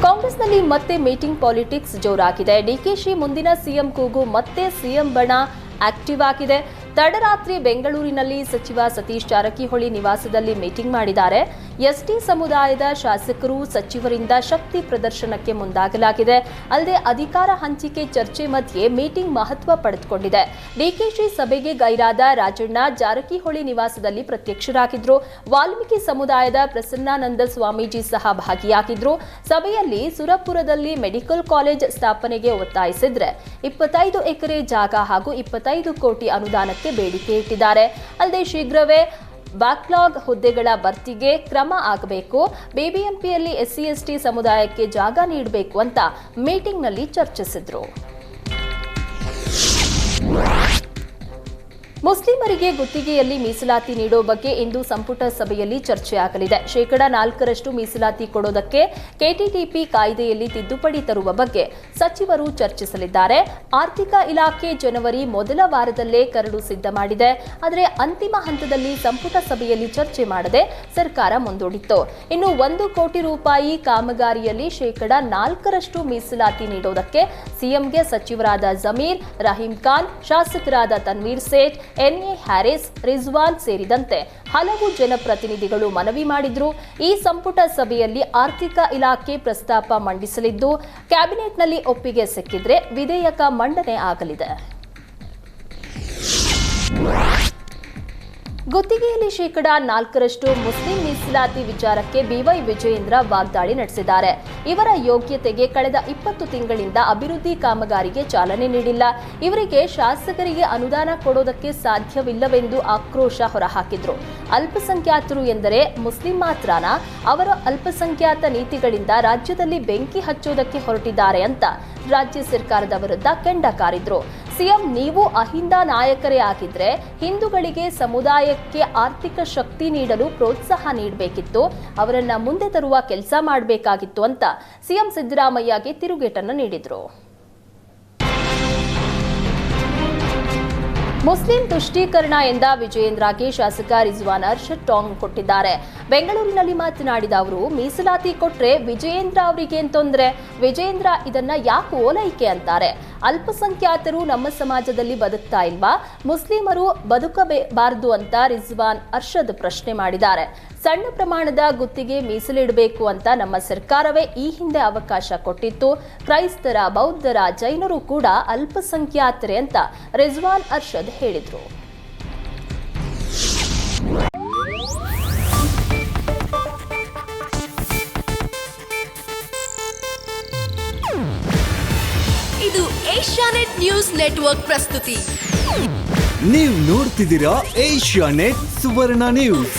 ಕಾಂಗ್ರೆಸ್ನಲ್ಲಿ ಮತ್ತೆ meeting politics ಜೋರಾಗಿದೆ. DKShi ಮುಂದಿನ ಸಿಎಂ ಕೂಗು ಮತ್ತೆ ಸಿಎಂ ಬಣ ಆಕ್ಟಿವ್ ಆಗಿದೆ. ತಡರಾತ್ರಿ ಬೆಂಗಳೂರಿನಲ್ಲಿ ಸಚಿವ ಸತೀಶ್ ಜಾರಕಿಹೊಳಿ ನಿವಾಸದಲ್ಲಿ ಮೀಟಿಂಗ್ ಮಾಡಿದ್ದಾರೆ. ಎಸ್ಟಿ ಸಮುದಾಯದ ಶಾಸಕರು ಸಚಿವರಿಂದ ಶಕ್ತಿ ಪ್ರದರ್ಶನಕ್ಕೆ ಮುಂದಾಗಲಾಗಿದೆ. ಅಲ್ಲದೆ ಅಧಿಕಾರ ಹಂಚಿಕೆ ಚರ್ಚೆ ಮಧ್ಯೆ ಮೀಟಿಂಗ್ ಮಹತ್ವ ಪಡೆದುಕೊಂಡಿದೆ. ಡಿಕೆಶಿ ಸಭೆಗೆ ಗೈರಾದ ರಾಜಣ್ಣ ಜಾರಕಿಹೊಳಿ ನಿವಾಸದಲ್ಲಿ ಪ್ರತ್ಯಕ್ಷರಾಗಿದ್ರು. ವಾಲ್ಮೀಕಿ ಸಮುದಾಯದ ಪ್ರಸನ್ನಾನಂದ ಸ್ವಾಮೀಜಿ ಸಹ ಭಾಗಿಯಾಗಿದ್ರು. ಸಭೆಯಲ್ಲಿ ಸುರಪುರದಲ್ಲಿ ಮೆಡಿಕಲ್ ಕಾಲೇಜ್ ಸ್ಥಾಪನೆಗೆ ಒತ್ತಾಯಿಸಿದ್ರೆ 25 ಎಕರೆ ಜಾಗ ಹಾಗೂ 25 ಕೋಟಿ ಅನುದಾನಕ್ಕೆ ಬೇಡಿಕೆ ಇಟ್ಟಿದ್ದಾರೆ. ಅಲ್ಲದೆ ಶೀಘ್ರವೇ ಬ್ಯಾಕ್ಲಾಗ್ ಹುದ್ದೆಗಳ ಭರ್ತಿಗೆ ಕ್ರಮ ಆಗಬೇಕು, ಬಿಬಿಎಂಪಿಯಲ್ಲಿ ಎಸ್ಸಿ ಎಸ್ಟಿ ಸಮುದಾಯಕ್ಕೆ ಜಾಗ ನೀಡಬೇಕು ಅಂತ ಮೀಟಿಂಗ್ನಲ್ಲಿ ಚರ್ಚಿಸಿದ್ರು. ಮುಸ್ಲಿಮರಿಗೆ ಗುತ್ತಿಗೆಯಲ್ಲಿ ಮೀಸಲಾತಿ ನೀಡೋ ಬಗ್ಗೆ ಇಂದು ಸಂಪುಟ ಸಭೆಯಲ್ಲಿ ಚರ್ಚೆಯಾಗಲಿದೆ. 4% ಮೀಸಲಾತಿ ಕೊಡೋದಕ್ಕೆ ಕೆಟಿಟಿಪಿ ಕಾಯ್ದೆಯಲ್ಲಿ ತಿದ್ದುಪಡಿ ತರುವ ಬಗ್ಗೆ ಸಚಿವರು ಚರ್ಚಿಸಲಿದ್ದಾರೆ. ಆರ್ಥಿಕ ಇಲಾಖೆ ಜನವರಿ ಮೊದಲ ವಾರದಲ್ಲೇ ಕರಡು ಸಿದ್ಧ ಮಾಡಿದೆ. ಆದರೆ ಅಂತಿಮ ಹಂತದಲ್ಲಿ ಸಂಪುಟ ಸಭೆಯಲ್ಲಿ ಚರ್ಚೆ ಮಾಡದೆ ಸರ್ಕಾರ ಮುಂದೂಡಿತ್ತು. ಇನ್ನು 1 ಕೋಟಿ ರೂಪಾಯಿ ಕಾಮಗಾರಿಯಲ್ಲಿ 4% ಮೀಸಲಾತಿ ನೀಡೋದಕ್ಕೆ ಸಿಎಂಗೆ ಸಚಿವರಾದ ಜಮೀರ್, ರಹೀಂ ಖಾನ್, ಶಾಸಕರಾದ ತನ್ವೀರ್ ಸೇಠ್, ಎನ್ಎ ಹ್ಯಾರಿಸ್, ರಿಜ್ವಾನ್ ಸೇರಿದಂತೆ ಹಲವು ಜನಪ್ರತಿನಿಧಿಗಳು ಮನವಿ ಮಾಡಿದ್ರು. ಈ ಸಂಪುಟ ಸಭೆಯಲ್ಲಿ ಆರ್ಥಿಕ ಇಲಾಖೆ ಪ್ರಸ್ತಾಪ ಮಂಡಿಸಲಿದ್ದು, ಕ್ಯಾಬಿನೆಟ್ನಲ್ಲಿ ಒಪ್ಪಿಗೆ ಸಿಕ್ಕಿದ್ರೆ ವಿಧೇಯಕ ಮಂಡನೆ ಆಗಲಿದೆ. ಗುತ್ತಿಗೆಯಲ್ಲಿ 4% ಮುಸ್ಲಿಂ ಮೀಸಲಾತಿ ವಿಚಾರಕ್ಕೆ ಬಿವೈ ವಿಜಯೇಂದ್ರ ವಾಗ್ದಾಳಿ ನಡೆಸಿದ್ದಾರೆ. ಇವರ ಯೋಗ್ಯತೆಗೆ ಕಳೆದ 20 ತಿಂಗಳಿಂದ ಅಭಿವೃದ್ಧಿ ಕಾಮಗಾರಿಗೆ ಚಾಲನೆ ನೀಡಿಲ್ಲ. ಇವರಿಗೆ ಶಾಸಕರಿಗೆ ಅನುದಾನ ಕೊಡೋದಕ್ಕೆ ಸಾಧ್ಯವಿಲ್ಲವೆಂದು ಆಕ್ರೋಶ ಹೊರಹಾಕಿದ್ರು. ಅಲ್ಪಸಂಖ್ಯಾತರು ಎಂದರೆ ಮುಸ್ಲಿಂ ಮಾತ್ರನಾ? ಅವರ ಅಲ್ಪಸಂಖ್ಯಾತ ನೀತಿಗಳಿಂದ ರಾಜ್ಯದಲ್ಲಿ ಬೆಂಕಿ ಹಚ್ಚೋದಕ್ಕೆ ಹೊರಟಿದ್ದಾರೆ ಅಂತ ರಾಜ್ಯ ಸರ್ಕಾರದ ವಿರುದ್ಧ ಕೆಂಡ ಕಾರಿದ್ರು. ಸಿಎಂ ನೀವು ಅಹಿಂದ ನಾಯಕರೇ ಆಗಿದ್ರೆ ಹಿಂದೂಗಳಿಗೆ ಸಮುದಾಯಕ್ಕೆ ಆರ್ಥಿಕ ಶಕ್ತಿ ನೀಡಲು ಪ್ರೋತ್ಸಾಹ ನೀಡಬೇಕಿತ್ತು, ಅವರನ್ನ ಮುಂದೆ ತರುವ ಕೆಲಸ ಮಾಡಬೇಕಾಗಿತ್ತು ಅಂತ ಸಿಎಂ ಸಿದ್ದರಾಮಯ್ಯಗೆ ತಿರುಗೇಟನ್ನು ನೀಡಿದ್ರು. ಮುಸ್ಲಿಂ ತುಷ್ಟೀಕರಣ ಎಂದ ವಿಜಯೇಂದ್ರಗೆ ಶಾಸಕ ರಿಜ್ವಾನ್ ಅರ್ಷದ್ ಟಾಂಗ್ ಕೊಟ್ಟಿದ್ದಾರೆ. ಬೆಂಗಳೂರಿನಲ್ಲಿ ಮಾತನಾಡಿದ ಅವರು, ಮೀಸಲಾತಿ ಕೊಟ್ರೆ ವಿಜಯೇಂದ್ರ ಅವರಿಗೆ ತೊಂದರೆ, ವಿಜಯೇಂದ್ರ ಇದನ್ನ ಯಾಕೆ ಓಲೈಕೆ ಅಂತಾರೆ? ಅಲ್ಪಸಂಖ್ಯಾತರು ನಮ್ಮ ಸಮಾಜದಲ್ಲಿ ಬದುಕ್ತಾ ಇಲ್ವಾ? ಮುಸ್ಲಿಮರು ಬದುಕಬಾರದು ಅಂತ ರಿಜ್ವಾನ್ ಅರ್ಷದ್ ಪ್ರಶ್ನೆ ಮಾಡಿದ್ದಾರೆ. ಸಣ್ಣ ಪ್ರಮಾಣದ ಗುತ್ತಿಗೆ ಮೀಸಲಿಡಬೇಕು ಅಂತ ನಮ್ಮ ಸರ್ಕಾರವೇ ಈ ಹಿಂದೆ ಅವಕಾಶ ಕೊಟ್ಟಿತ್ತು. ಕ್ರೈಸ್ತರ, ಬೌದ್ಧರ, ಜೈನರು ಕೂಡ ಅಲ್ಪಸಂಖ್ಯಾತರೇ ಅಂತ ರಿಜ್ವಾನ್ ಅರ್ಷದ್ ಹೇಳಿದ್ರು. ಇದು ಏಷ್ಯಾನೆಟ್ ನ್ಯೂಸ್ ನೆಟ್ವರ್ಕ್ ಪ್ರಸ್ತುತಿ. ನೀವು ನೋಡ್ತಿದ್ದೀರಾ ಏಷ್ಯಾನೆಟ್ ಸುವರ್ಣ ನ್ಯೂಸ್.